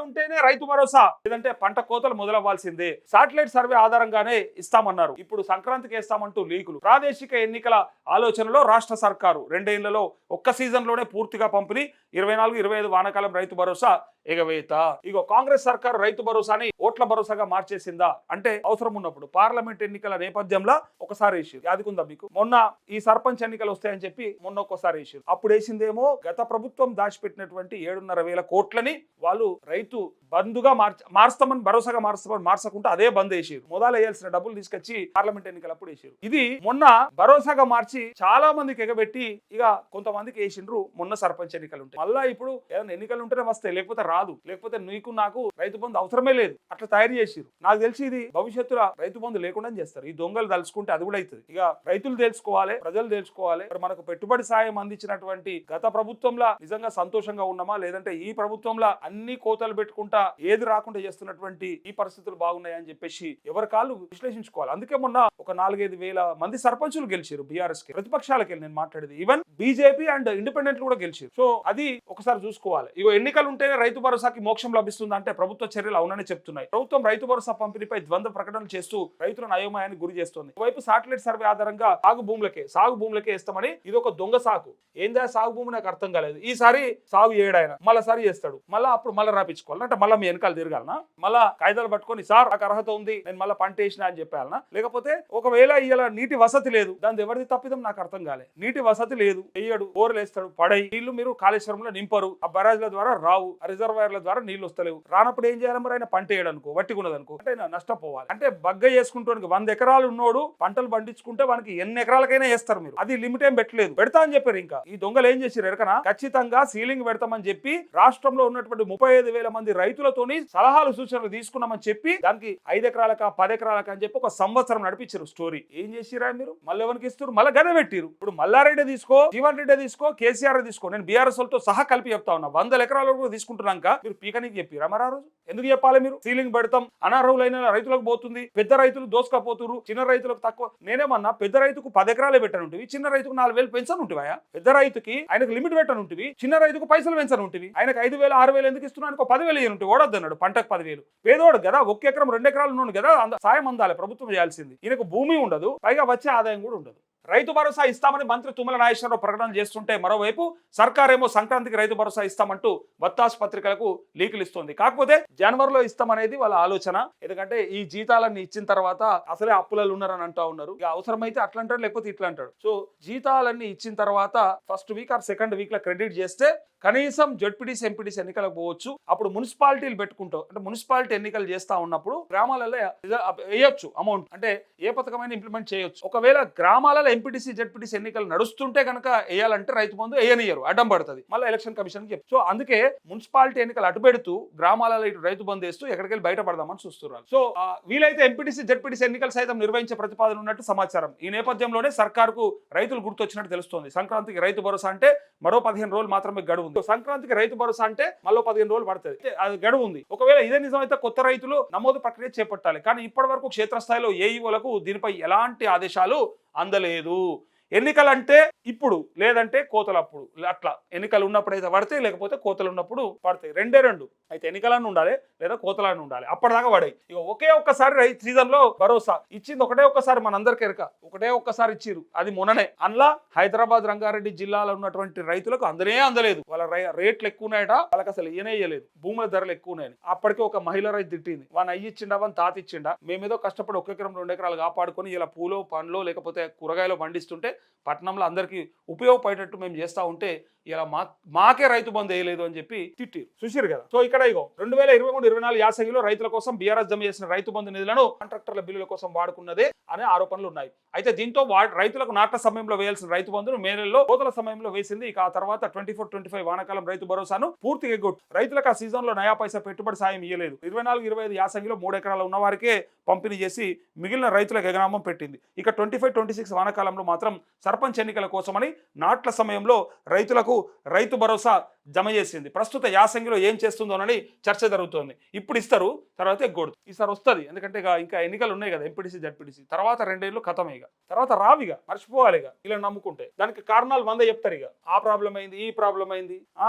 ఎన్నికలు ఉంటేనే రైతు భరోసా, లేదంటే పంట కోతలు మొదలవ్వాల్సిందే. శాటిలైట్ సర్వే ఆధారంగానే ఇస్తామన్నారు. ఇప్పుడు సంక్రాంతికి వేస్తామంటూ లీకులు. ప్రాదేశిక ఎన్నికల ఆలోచనలో రాష్ట్ర సర్కారు 2 ఏళ్లలో ఒక్క సీజన్ లోనే పూర్తిగా పంపిణీ. 24-25 వానాకాలం రైతు భరోసా ఎగవేత. ఇగో కాంగ్రెస్ సర్కారు రైతు భరోసాని ఓట్ల భరోసాగా మార్చేసిందా అంటే అవసరం ఉన్నప్పుడు పార్లమెంట్ ఎన్నికల నేపథ్యంలో ఒకసారి వేసారు. యాదికుందా మీకు? మొన్న ఈ సర్పంచ్ ఎన్నికలు వస్తాయని చెప్పి మొన్న ఒక్కసారి వేసారు. అప్పుడు వేసిందేమో గత ప్రభుత్వం దాచిపెట్టినటువంటి 7,500 కోట్లని వాళ్ళు రైతు బంధుగా మారుస్తామని భరోసాగా మార్చకుండా అదే బంద్ వేసారు. మొదలు వేయాల్సిన డబ్బులు తీసుకొచ్చి పార్లమెంట్ ఎన్నికలప్పుడు వేసారు. ఇది మొన్న భరోసాగా మార్చి చాలా మందికి ఎగబెట్టి ఇక కొంతమందికి వేసిండ్రు. మొన్న సర్పంచ్ ఎన్నికలు ఉంటాయి, మళ్ళా ఇప్పుడు ఏదైనా ఎన్నికలు ఉంటేనే వస్తాయి, లేకపోతే రాదు. లేకపోతే నీకు నాకు రైతు బంధు అవసరమే లేదు, అట్లా తయారు చేసిరు. నాకు తెలిసి ఇది భవిష్యత్తులో రైతు బంధు లేకుండా చేస్తారు. ఈ దొంగలు తలుచుకుంటే అది కూడా అవుతుంది. ఇక రైతులు తెలుసుకోవాలి, ప్రజలు తెలుసుకోవాలి. మనకు పెట్టుబడి సాయం అందించినటువంటి గత ప్రభుత్వంలో నిజంగా సంతోషంగా ఉన్నామా, లేదంటే ఈ ప్రభుత్వంలో అన్ని కోతలు పెట్టుకుంటా ఏది రాకుండా చేస్తున్నటువంటి ఈ పరిస్థితులు బాగున్నాయని చెప్పేసి ఎవరి కాళ్ళు విశ్లేషించుకోవాలి. అందుకే మొన్న ఒక 4-5 వేల మంది సర్పంచులు గెలిచారు బీఆర్ఎస్ కి. ప్రతిపక్షాలకి నేను మాట్లాడేది ఈవెన్ బీజేపీ అండ్ ఇండిపెండెంట్ కూడా గెలిచారు. సో అది ఒకసారి చూసుకోవాలి. ఇగో ఎన్నికలు ఉంటేనే రైతు భరోసాకి మోక్షం లభిస్తుంది అంటే ప్రభుత్వ చర్యలు అవునని చెప్తున్నాయి. ప్రభుత్వం రైతు భరోసా పంపిణీపై ద్వంద్వ ప్రకటనలు చేస్తూ రైతులను అయోమయాన్ని గురి చేస్తుంది. వైపు శాటిలైట్ సర్వే ఆధారంగా సాగు భూములకే ఇస్తామని ఇది ఒక దొంగ సాకు. ఏందా సాగు భూమి నాకు అర్థం కాలేదు. ఈసారి సాగు చేయడాయన మళ్ళీ సారి చేస్తాడు, అప్పుడు మళ్ళీ రాపించుకోవాలి అంటే మళ్ళీ మీ వెనకాల తిరగాలనా? మళ్ళా కాగితాలు పట్టుకొని సార్ నాకు అర్హత ఉంది, నేను మళ్ళీ పంట వేసిన అని చెప్పాలనా? లేకపోతే ఒకవేళ ఇలా నీటి వసతి లేదు, దాని ఎవరిది తప్పిదం నాకు అర్థం కాలే. నీటి వసతి లేదు, వేయడు, బోర్లు వేస్తాడు, పడై నీళ్లు మీరు కాళేశ్వరంలో నింపరు, ఆ బరాజ్ల ద్వారా రావు, ఆ రిజర్వాయర్ల ద్వారా నీళ్లు వస్తలేవు. రానప్పుడు ఏం చేయాలి మరి? ఆయన పంట వేయడనుకో, వట్టికున్నదనుకో అంటే నష్టపోవాలి. అంటే బగ్గ చేసుకుంటానికి 100 ఎకరాలు ఉన్నోడు పంటలు పండించుకుంటే వానికి ఎన్ని ఎకరాలకైనా వేస్తారు మీరు. అది లిమిట్ ఏం పెట్టలేదు, పెడతా అని చెప్పారు. ఇంకా ఈ దొంగలు ఏం చేశారు ఎరకనా? ఖచ్చితంగా సీలింగ్ పెడతామని చెప్పి రాష్ట్రంలో ఉన్నటువంటి 35,000 మంది రైతులతోని సలహాలు సూచనలు తీసుకున్నామని చెప్పి దానికి 5 ఎకరాలక 10 ఎకరాలక అని చెప్పి ఒక సంవత్సరం నడిపించారు స్టోరీ. ఏం చేసిరా మీరు? మళ్ళీ ఎవరికి ఇస్తారు? మళ్ళీ గదే పెట్టిరు. ఇప్పుడు మల్లారెడ్డి తీసుకో, జీవన్ రెడ్డి తీసుకో, కేసీఆర్ తీసుకో, నేను బీఆర్ఎస్ తో సహా కలిపి చెప్తా ఉన్నా. 100 ఎకరాలు కూడా తీసుకుంటున్నాక మీరు పీకనికి చెప్పిరా మరి? ఆ రోజు ఎందుకు చెప్పాలి? మీరు సీలింగ్ పెడతాం, అనర్హులైన రైతులకు పోతుంది, పెద్ద రైతులు దోసుకపోతురు, చిన్న రైతులకు తక్కువ. నేనేమన్నా పెద్ద రైతుకు 10 ఎకరాలే పెట్టనుంటివి, చిన్న రైతుకు 4,000 పెంచనుంటివా? పెద్ద రైతుకి ఆయనకు లిమిట్ పెట్టనుంటివి, చిన్న రైతుకు పైసలు పెంచనుంటివి. ఆయనకు 5,000 6,000 ఎందుకు ఇస్తున్నాను? 10,000 ఇయ్యనుంటి ఓడొద్దన్నాడు. పంటకు 10,000 పేదోడు కదా, 1 ఎకరం 2 ఎకరాలు ఉన్నాడు కదా, సాయం అందాలి, ప్రభుత్వం చేయాల్సింది. ఈయనకు భూమి ఉండదు, పైగా వచ్చే ఆదాయం కూడా ఉండదు. రైతు భరోసా ఇస్తామని మంత్రి తుమ్మల నాగేశ్వరరావు ప్రకటన చేస్తుంటే మరోవైపు సర్కారేమో సంక్రాంతికి రైతు భరోసా ఇస్తామంటూ బత్తాసు పత్రికలకు లీకులు ఇస్తుంది. కాకపోతే జనవరిలో ఇస్తామనేది వాళ్ళ ఆలోచన. ఎందుకంటే ఈ జీతాలన్నీ ఇచ్చిన తర్వాత అసలే అప్పులలో ఉన్నారని అంటూ ఉన్నారు. ఇక అవసరమైతే అట్లా అంటాడు, లేకపోతే ఇట్లా అంటాడు. సో జీతాలన్నీ ఇచ్చిన తర్వాత first week or second week లో క్రెడిట్ చేస్తే కనీసం జడ్పీటీసీ ఎంపీటీసీ ఎన్నికలకు పోవచ్చు. అప్పుడు మున్సిపాలిటీలు పెట్టుకుంటావు అంటే మున్సిపాలిటీ ఎన్నికలు చేస్తా ఉన్నప్పుడు గ్రామాలలో వేయొచ్చు అమౌంట్, అంటే ఏ పథకమైనా ఇంప్లిమెంట్ చేయొచ్చు. ఒకవేళ గ్రామాలలో ఎంపీటీసీ జడ్పీటీసీ ఎన్నికలు నడుస్తుంటే కనుక వేయాలంటే రైతు బంధు వేయనియరు, అడ్డం పడుతుంది, మళ్ళీ ఎలక్షన్ కమిషన్ కి. సో అందుకే మున్సిపాలిటీ ఎన్నికలు అటు పెడుతూ గ్రామాలలో ఇటు రైతు బంధు వేస్తూ ఎక్కడికెళ్ళి బయటపడదామని చూస్తున్నారు. సో వీలైతే ఎంపీటీసీ జడ్పీటీసీ ఎన్నికలు సైతం నిర్వహించే ప్రతిపాదన ఉన్నట్టు సమాచారం. ఈ నేపథ్యంలోనే సర్కారుకు రైతులు గుర్తొచ్చినట్టు తెలుస్తోంది. సంక్రాంతికి రైతు భరోసా అంటే మరో 15 రోజులు మాత్రమే గడువు. సంక్రాంతికి రైతు భరోసా అంటే మళ్ళీ 15 రోజులు పడుతుంది, అది గడువు ఉంది. ఒకవేళ ఇదే నిజమైతే కొత్త రైతులు నమోదు ప్రక్రియ చేపట్టాలి. కానీ ఇప్పటి వరకు క్షేత్రస్థాయిలో ఏఈఓలకు దీనిపై ఎలాంటి ఆదేశాలు అందలేదు. ఎన్నికలంటే ఇప్పుడు, లేదంటే కోతలప్పుడు, అట్లా ఎన్నికలు ఉన్నప్పుడు అయితే పడతాయి, లేకపోతే కోతలు ఉన్నప్పుడు పడతాయి. రెండు అయితే ఎన్నికలన్నీ ఉండాలి లేదా కోతలన్నీ ఉండాలి. అప్పటిదాకా పడాయి. ఇక ఒకే ఒక్కసారి రైతు సీజన్ లో భరోసా ఇచ్చింది ఒకటే ఒక్కసారి, మనందరికీ ఎరక ఒకటే ఒక్కసారి ఇచ్చిరు, అది మొన్ననే. అందులో హైదరాబాద్ రంగారెడ్డి జిల్లాలో ఉన్నటువంటి రైతులకు అందలేదు. వాళ్ళ రేట్లు ఎక్కువ ఉన్నాయట, వాళ్ళకి అసలు ఇయ్యలేదు, భూముల ధరలు ఎక్కువ ఉన్నాయని. అప్పటికే ఒక మహిళ రైతు తిట్టింది, వాని అయ్యి ఇచ్చిండా, వాని తాత ఇచ్చిండా, మేమేదో కష్టపడి 1 ఎకరం 2 ఎకరాలు కాపాడుకొని ఇలా పూలో పండ్లో లేకపోతే కూరగాయలు పండిస్తుంటే పట్టణంలో అందరికీ ఉపయోగపడేటట్టు మేము చేస్తూ ఉంటే ఇలా మాకే రైతు బంధు వేయలేదు అని చెప్పి తిట్టిరు. చూసిరు కదా. సో ఇక్కడ ఇగో 2023-24 యాసంగిలో రైతుల కోసం బీఆర్ఎస్ జమ చేసిన రైతు బంధు నిధులను కాంట్రాక్టర్ల బిల్లుల కోసం వాడుకున్నదే అనే ఆరోపణలు ఉన్నాయి. అయితే దీంతో రైతులకు నాట్ల సమయంలో వేయాల్సిన రైతు బంధును మే నెలలో కోతల సమయంలో వేసింది. ఇక ఆ తర్వాత 24-25 వానాకాలం రైతు భరోసాను పూర్తిగా ఎగ్గొట్టు రైతులకు ఆ సీజన్ లో నయా పైసా పెట్టుబడి సాయం ఇయ్యలేదు. 24-25 యాసంగిలో 3 ఎకరాలు ఉన్న వారికే పంపిణీ చేసి మిగిలిన రైతులకు ఎగనామం పెట్టింది. ఇక 25-26 వానాకాలంలో మాత్రం సర్పంచ్ ఎన్నికల కోసమని నాట్ల సమయంలో రైతులకు రైతు భరోసా జమ చేసింది. ప్రస్తుత యాసంగిలో ఏం చేస్తుందోనని చర్చ జరుగుతోంది. ఇప్పుడు ఇస్తారు, తర్వాత ఎగ్గొడుతుంది. ఈసారి వస్తుంది, ఎందుకంటే ఇంకా ఎన్నికలు ఉన్నాయి కదా, ఎంపీటీసీ జడ్పీటీసీ. తర్వాత 2 ఏళ్ళు ఖతం, ఇక తర్వాత రావిగా మర్చిపోవాలి. ఇక ఇలా నమ్ముకుంటే దానికి కారణాలు 100 చెప్తారు. ఇక ఆ ప్రాబ్లం అయింది, ఈ ప్రాబ్లం అయింది,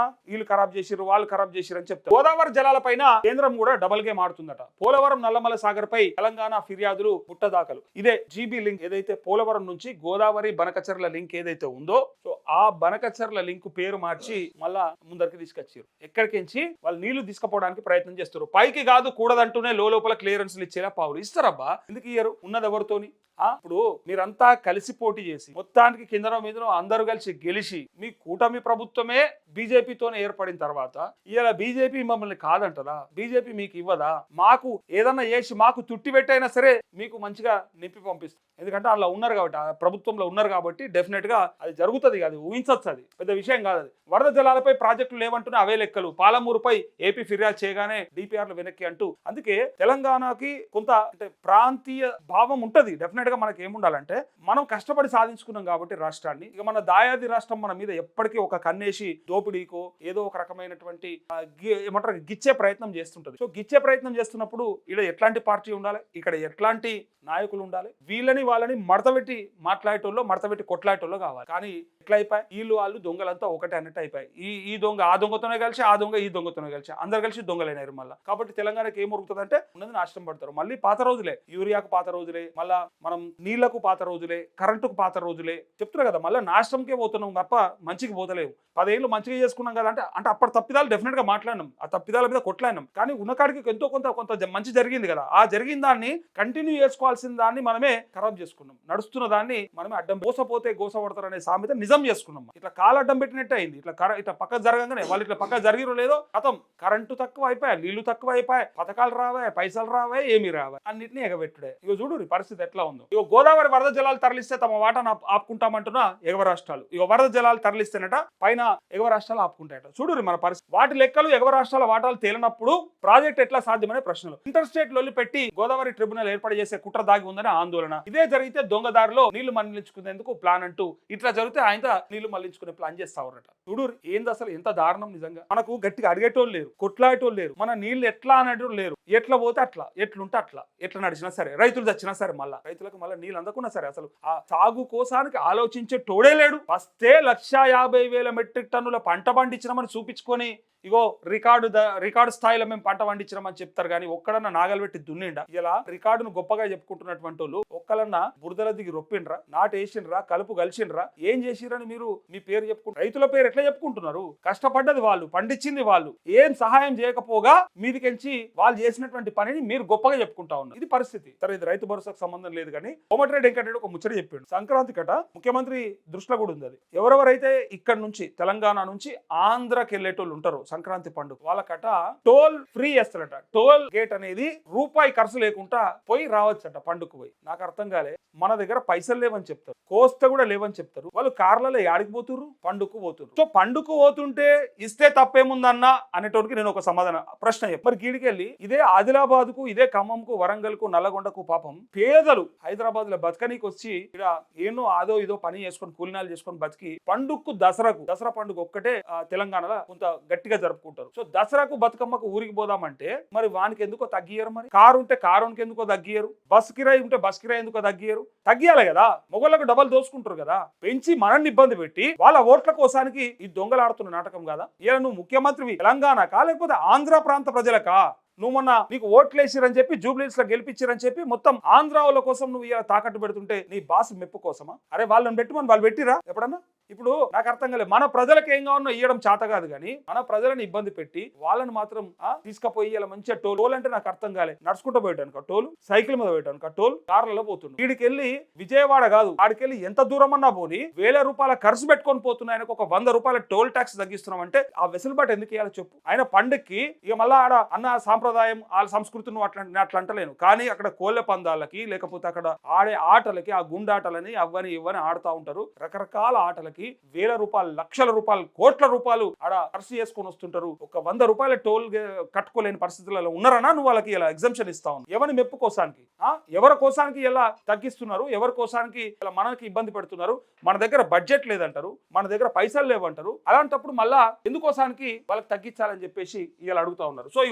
వీళ్ళు ఖరాబ్ చేసిరు, వాళ్ళు ఖరాబ్ చేసిరు అని చెప్తారు. గోదావరి జలాలపైన కేంద్రం కూడా డబల్ గేమ్ ఆడుతుందట. పోలవరం నల్లమల సాగర్ పై తెలంగాణ ఫిర్యాదులు పుట్టదాఖలు. ఇదే జీబీ లింక్ ఏదైతే పోలవరం నుంచి గోదావరి బనకచర్ల లింక్ ఏదైతే ఉందో, సో ఆ బనకచర్ల లింక్ పేరు మార్చి మళ్ళా ముందరికి తీసుకొచ్చారు. ఎక్కడికించి వాళ్ళు నీళ్లు తీసుకుపోవడానికి ప్రయత్నం చేస్తారు. పైకి కాదు కూడదంటూనే లోపల క్లియరెన్స్లు ఇచ్చేలా పావులు ఇస్తారబ్బా. ఎందుకు ఇయ్యరు? ఉన్నది ఎవరితోని? ఇప్పుడు మీరంతా కలిసి పోటీ చేసి మొత్తానికి కిందనో మీదనో అందరూ కలిసి గెలిచి మీ కూటమి ప్రభుత్వమే బీజేపీతోనే ఏర్పడిన తర్వాత ఇలా బీజేపీ మమ్మల్ని కాదంటదా? బీజేపీ మీకు ఇవ్వదా? మాకు ఏదన్నా చేసి మాకు తుట్టి పెట్టైనా సరే మీకు మంచిగా నింపి పంపిస్తుంది. ఎందుకంటే అలా ఉన్నారు కాబట్టి, ఆ ప్రభుత్వంలో ఉన్నారు కాబట్టి డెఫినెట్ గా అది జరుగుతుంది. అది ఊహించవచ్చు, అది పెద్ద విషయం కాదు. అది వరద జలాలపై ప్రాజెక్టులు లేవంటూనే అవే లెక్కలు. పాలమూరుపై ఏపీ ఫిర్యాదు చేయగానే డిపిఆర్లు వెనక్కి అంటూ. అందుకే తెలంగాణకి కొంత అంటే ప్రాంతీయ భావం ఉంటది. డెఫినెట్ గా మనకి ఏముండాలంటే, మనం కష్టపడి సాధించుకున్నాం కాబట్టి రాష్ట్రాన్ని, ఇక మన దాయాది రాష్ట్రం మన మీద ఎప్పటికీ ఒక కన్నేసి దోపిడీకో ఏదో ఒక రకమైనటువంటి ఏమంటారు గిచ్చే ప్రయత్నం చేస్తుంటది. సో గిచ్చే ప్రయత్నం చేస్తున్నప్పుడు ఇక్కడ ఎట్లాంటి పార్టీ ఉండాలి, ఇక్కడ ఎట్లాంటి నాయకులు ఉండాలి, వీళ్ళని వాళ్ళని మడతపెట్టి మాట్లాడేటోళ్ళు, మడతపెట్టి కొట్లాడేటోళ్ళు కావాలి. కానీ ఎట్లా అయిపోయి వీళ్ళు వాళ్ళు దొంగలంతా ఒకటే అన్నట్టు అయిపోయి, ఈ దొంగ ఆ దొంగతోనే కలిసి, ఆ దొంగ ఈ దొంగతోనే కలిసి, అందరు కలిసి దొంగలైనారు మళ్ళీ. కాబట్టి తెలంగాణకి ఏం ఉరుకుతుందంటే ఉన్నది నాశనం పడతారు. మళ్ళీ పాత రోజులే, యూరియాకు పాత రోజులే, మళ్ళా మనం నీళ్లకు పాత రోజులే, కరెంటుకు పాత రోజులే చెప్తున్నారు కదా. మళ్ళీ నాశనంకే పోతున్నాం తప్ప మంచికి పోతలేవు. 10 ఏళ్ళు మంచిగా చేసుకున్నాం కదా అంటే అప్పటి తప్పిదాలు డెఫినెట్ గా మాట్లాడినాం, ఆ తప్పిదాల మీద కొట్లాడినాం. కానీ ఉన్నకాడికి ఎంతో కొంత మంచి జరిగింది కదా. ఆ జరిగిన దాన్ని కంటిన్యూ చేసుకోవాల్సిన దాన్ని మనమే ఖరాబ్ చేసుకున్నాం. నడుస్తున్న దాన్ని మనమే అడ్డం, గోసపోతే గోస పడతారు అనే సామెత నిజం చేసుకున్నాం. ఇట్లా కాలు అడ్డం పెట్టినట్టే అయింది. ఇట్లా పక్క జరగగానే వాళ్ళు ఇట్లా పక్క జరిగిరో లేదో కథం, కరెంటు తక్కువ అయిపోయాయి, నీళ్లు తక్కువ అయిపోయాయి, పథకాలు రావాయి, పైసలు రావాయి, ఏమి రావాయి, అన్నింటినీ ఎగబెట్టుడే. ఇక చూడు పరిస్థితి ఎట్లా ఉందో. ఇక గోదావరి వరద జలాలు తరలిస్తే తమ వాటాను ఆపుకుంటామంటున్నా ఎగవ రాష్ట్రాలు. ఇక వరద జలాలు తరలిస్తేనట పైన ఎగవ రాష్ట్రాలు ఆపుకుంటాయట. చూడు మన పరిస్థితి. వాటి లెక్కలు ఎగవ రాష్ట్రాల వాటాలు తేలినప్పుడు ప్రాజెక్ట్ ఎట్లా సాధ్యమనే ప్రశ్నలు. ఇంటర్ స్టేట్ లొల్లి పెట్టి గోదావరి ట్రిబ్యునల్ ఏర్పాటు చేసే కుట్ర దాగి ఉందని ఆందోళన. ఇదే జరిగితే దొంగదారిలో నీళ్లు మళ్లించుకునేందుకు ప్లాన్ అంటూ ఇట్లా జరిగితే ఆయన నీళ్లు మళ్లించుకునే ప్లాన్ చేస్తావరట. చూడు ఏంది అసలు, ఎంత దారుణం నిజంగా. మనకు గట్టిగా అడిగేటోళ్ళు లేరు, కొట్లాడేటోళ్ళు లేరు, మన నీళ్లు ఎట్లా అనేటోళ్ళు లేరు. ఎట్లా పోతే అట్లా, ఎట్లుంటే అట్లా, ఎట్లా నడిచినా సరే, రైతులు చచ్చినా సరే, మళ్ళీ రైతులకు మళ్ళీ నీళ్ళు అందకున్నా సరే, అసలు ఆ సాగు కోసానికి ఆలోచించే టోడే లేడు. వస్తే 150,000 మెట్రిక్ టన్నుల పంట పండించినామని చూపించుకొని ఇగో రికార్డు స్థాయిలో మేము పంట పండించినామని చెప్తారు. కానీ ఒక్కడన్నా నాగలు పెట్టి దున్నిండా? ఇలా రికార్డును గొప్పగా చెప్పుకుంటున్నటువంటి వాళ్ళు ఒక్కలన్నా బురదల దిగి రొప్పిండ్రా, నాటేసిండ్రా, కలుపు కలిసిండ్రా, ఏం చేసిరని మీరు మీ పేరు చెప్పుకుంటారు? రైతుల పేరు ఎట్లా చెప్పుకుంటున్నారు? కష్టపడ్డది వాళ్ళు, పండించింది వాళ్ళు, ఏం సహాయం చేయకపోగా మీదికెంచి వాళ్ళు చేసినటువంటి పనిని మీరు గొప్పగా చెప్పుకుంటా ఉన్నారు. ఇది పరిస్థితి. సరే, ఇది రైతు భరోసాకు సంబంధం లేదు. కానీ కోమటిరెడ్డి వెంకటరెడ్డి ఒక ముచ్చట చెప్పాడు. సంక్రాంతి కట ముఖ్యమంత్రి దృష్టిలో కూడా ఉంది. అది ఎవరెవరైతే ఇక్కడ నుంచి తెలంగాణ నుంచి ఆంధ్రాకి వెళ్ళేటోళ్ళు ఉంటారు సంక్రాంతి పండుగ, వాళ్ళకట టోల్ ఫ్రీ చేస్తారట. టోల్ గేట్ అనేది రూపాయి ఖర్చు లేకుండా పోయి రావచ్చట పండుగకు పోయి. నాకు అర్థం కాలే, మన దగ్గర పైసలు లేవని చెప్తారు, కోస్తే కూడా లేవని చెప్తారు, వాళ్ళు కార్లలో యాడికి పోతురు? పండుగకు పోతురు. సో పండుగకు పోతుంటే ఇస్తే తప్పేముందన్నా అనేటోడికి నేను ఒక సమాధానం ప్రశ్న చెప్పి మరి గీడికెళ్ళి ఇదే ఆదిలాబాద్ కు, ఇదే ఖమ్మంకు, వరంగల్ కు, నల్లగొండకు పాపం పేదలు హైదరాబాద్ లో బతకనీకి వచ్చి ఇక్కడ ఏనో ఆదో ఇదో పని చేసుకొని కూలినాలు చేసుకొని బతికి పండుగకు దసరా పండుగ ఒక్కటే తెలంగాణలో కొంత గట్టిగా జరుపుకుంటారు. సో దసరాకు బతుకమ్మకు ఊరికి పోదామంటే మరి వానికి ఎందుకో తగ్గియరు? మరి కారు ఉంటే కారునికి ఎందుకో తగ్గియరు? బస్ కిరాయి ఉంటే బస్ కిరాయి ఎందుకో తగ్గియరు? తగ్గియాలి కదా. మొగోళ్ళకు డబల్ దోసుకుంటారు కదా. పెంచి మనల్ని ఇబ్బంది పెట్టి వాళ్ళ ఓట్ల కోసానికి ఈ దొంగలాడుతున్న నాటకం కదా. ఇలా నువ్వు ముఖ్యమంత్రివి తెలంగాణకా లేకపోతే ఆంధ్ర ప్రాంత ప్రజలకా? నువ్వు మొన్న నీకు ఓట్లేసిరని చెప్పి జూబ్లీస్ లో గెలిపించారని చెప్పి మొత్తం ఆంధ్ర వాళ్ళ కోసం నువ్వు ఇలా తాకట్టు పెడుతుంటే నీ బాస్ మెప్పు కోసమా? అరే వాళ్ళని పెట్టుమని వాళ్ళు పెట్టిరా ఎప్పుడన్నా? ఇప్పుడు నాకు అర్థం కాలేదు. మన ప్రజలకు ఏం కావాలో ఇవ్వడం చేత కాదు, కానీ మన ప్రజలను ఇబ్బంది పెట్టి వాళ్ళని మాత్రం తీసుకుపోయి ఇలా మంచిగా టోల్ అంటే నాకు అర్థం కాలేదు. నడుచుకుంటూ పోయటానికి టోల్, సైకిల్ మీద పోయటానికి టోల్, కార్లలో పోతున్నాడు. వీడికి వెళ్ళి విజయవాడ కాదు, ఆడికెళ్ళి ఎంత దూరం అన్నా పోని 1000 రూపాయల ఖర్చు పెట్టుకొని పోతున్నా ఆయనకు ఒక 100 రూపాయల టోల్ ట్యాక్స్ తగ్గిస్తున్నాం అంటే ఆ వెసులుబాటు ఎందుకు ఇవ్వాలి చెప్పు? ఆయన పండుగకి ఇక మళ్ళీ ఆడ అన్న సాంప్రదాయం వాళ్ళ సంస్కృతిని అట్లా అంటలేను, కానీ అక్కడ కోళ్ళ పందాలకి లేకపోతే అక్కడ ఆడే ఆటలకి, ఆ గుండాటలని అవ్వని ఇవ్వని ఆడుతూ ఉంటారు. రకరకాల ఆటలకి రావడానికి వేల రూపాయలు, లక్షల రూపాయలు, కోట్ల రూపాయలు ఆడ ఖర్చు చేసుకొని వస్తుంటారు. ఒక 100 రూపాయల టోల్ కట్టుకోలేని పరిస్థితులలో ఉన్నారనా నువ్వు వాళ్ళకి ఇలా ఎగ్జంప్షన్ ఇస్తా ఉన్నావు? ఎవరి మెప్పు కోసానికి, ఎవరి కోసానికి ఇలా తగ్గిస్తున్నారు, ఎవరి కోసానికి ఇలా మనకి ఇబ్బంది పెడుతున్నారు? మన దగ్గర బడ్జెట్ లేదంటారు, మన దగ్గర పైసలు లేవంటారు. అలాంటప్పుడు మళ్ళా ఎందుకోసానికి వాళ్ళకి తగ్గించాలని చెప్పేసి ఇలా అడుగుతా ఉన్నారు. సో